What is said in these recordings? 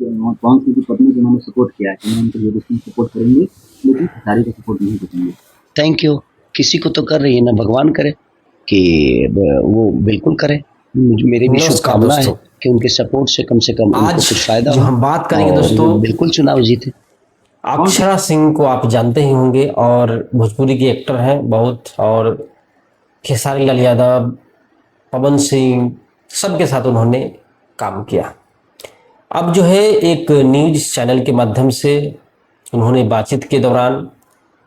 पवन सिंह की पत्नी को उन्होंने सपोर्ट किया है कि मैं उनको ज्योति सिंह सपोर्ट करेंगे, लेकिन खेसारी को सपोर्ट नहीं करेंगे। Thank you. किसी को तो कर रही है ना, भगवान करे कि वो बिल्कुल करे। मेरी भी नमस्कार शुभकामना है दोस्तों, कि उनके सपोर्ट से कम उनको आज कुछ फायदा जो हो हम बात करेंगे और दोस्तों, वो बिल्कुल चुनाव जीते। अक्षरा सिंह को आप जानते ही होंगे और भोजपुरी की एक्टर हैं बहुत, और खेसारी लाल यादव, पवन सिंह, सबके साथ उन्होंने काम किया। अब जो है एक न्यूज चैनल के माध्यम से उन्होंने बातचीत के दौरान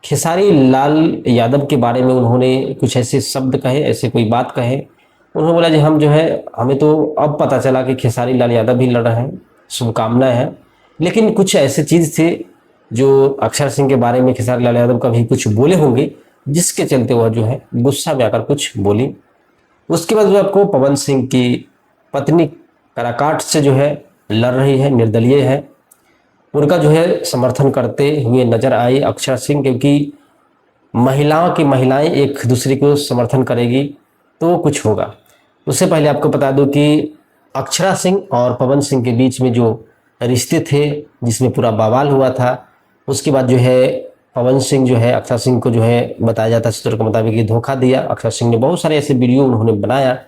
खेसारी लाल यादव के बारे में उन्होंने कुछ ऐसे शब्द कहे, ऐसे कोई बात कहे। उन्होंने बोला जी हम जो है, हमें तो अब पता चला कि खेसारी लाल यादव भी लड़ रहे हैं, शुभकामनाएं हैं, लेकिन कुछ ऐसे चीज़ थे जो अक्षर सिंह के बारे में खेसारी लाल यादव कभी कुछ बोले होंगे, जिसके चलते वह जो है गुस्सा में आकर कुछ बोली। उसके बाद जो आपको पवन सिंह की पत्नी काराकाट से जो है लड़ रही है, निर्दलीय है, उनका जो है समर्थन करते हुए नजर आई अक्षर सिंह, क्योंकि महिलाएं एक दूसरे को समर्थन करेगी तो कुछ होगा। उससे पहले आपको बता दूं कि अक्षरा सिंह और पवन सिंह के बीच में जो रिश्ते थे, जिसमें पूरा बवाल हुआ था, उसके बाद जो है पवन सिंह जो है अक्षरा सिंह को जो है बताया जाता है सूत्रों के मुताबिक ये धोखा दिया। अक्षरा सिंह ने बहुत सारे ऐसे वीडियो उन्होंने बनाया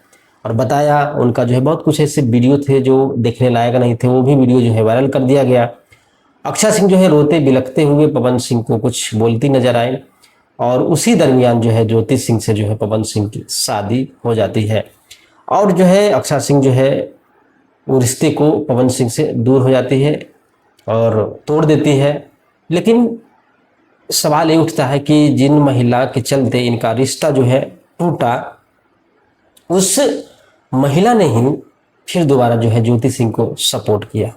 और बताया, उनका जो है बहुत कुछ ऐसे वीडियो थे जो देखने लायक नहीं थे, वो भी वीडियो जो है वायरल कर दिया गया। अक्षरा सिंह जो है रोते बिलखते हुए पवन सिंह को कुछ बोलती नजर आए और उसी दरमियान जो है ज्योति सिंह से जो है पवन सिंह की शादी हो जाती है और जो है अक्षरा सिंह जो है वो रिश्ते को पवन सिंह से दूर हो जाती है और तोड़ देती है। लेकिन सवाल ये उठता है कि जिन महिला के चलते इनका रिश्ता जो है टूटा, उस महिला ने ही फिर दोबारा जो है ज्योति सिंह को सपोर्ट किया।